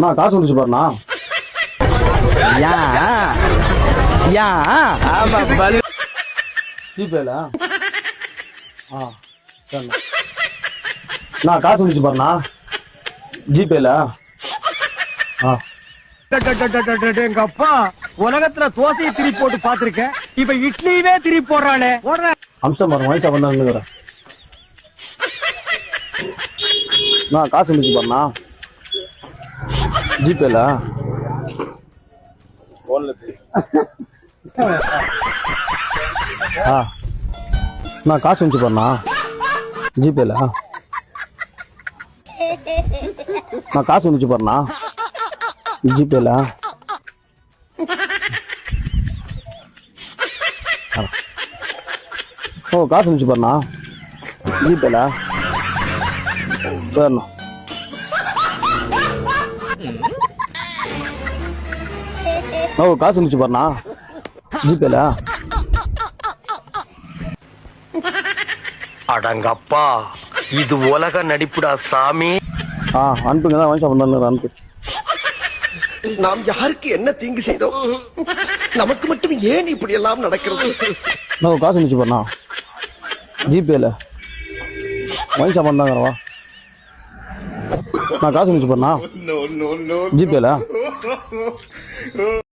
நான் காசு வந்துச்சு பாருண்ணா. ஜிபேல சரிண்ணா. நான் காசு வந்துச்சு பாருண்ணா ஜிபேல. எங்க அப்பா உலகத்துல தோசையை திருப்பி போட்டு பாத்திருக்கேன், இப்ப இட்லியுமே திருப்பி போடுறானே. அம்சம் பாருங்க வயசா பண்ணாங்க. நான் காசு வந்துச்சு பாருண்ணா ஜிபேல. நான் காசு வந்துச்சு பாருண்ணா ஜிபேல. நான் காசு வந்துச்சு பாருண்ணா ஜிபேல. ஓ காசு வந்துச்சு பாருண்ணா ஜிபேல. சரிண்ணா. ஓ காசு வந்துச்சு பாருண்ணா ஜிபேல. அடங்கப்பா, இது உலக நடிப்புடா சாமி. அனுப்புங்க தான் வாங்கி சாப்பிட்றாங்க. அனுப்பு. நாம் யாருக்கு என்ன தீங்கு செய்தோம்? நமக்கு மட்டும் ஏன் இப்படி எல்லாம் நடக்கிறது? நான் காசு வந்துச்சு பாருண்ணா ஜிபேல. வாங்கி சாப்பிட்றாங்கவா. நான் காசு வந்துச்சு பாருண்ணா ஜிபேல.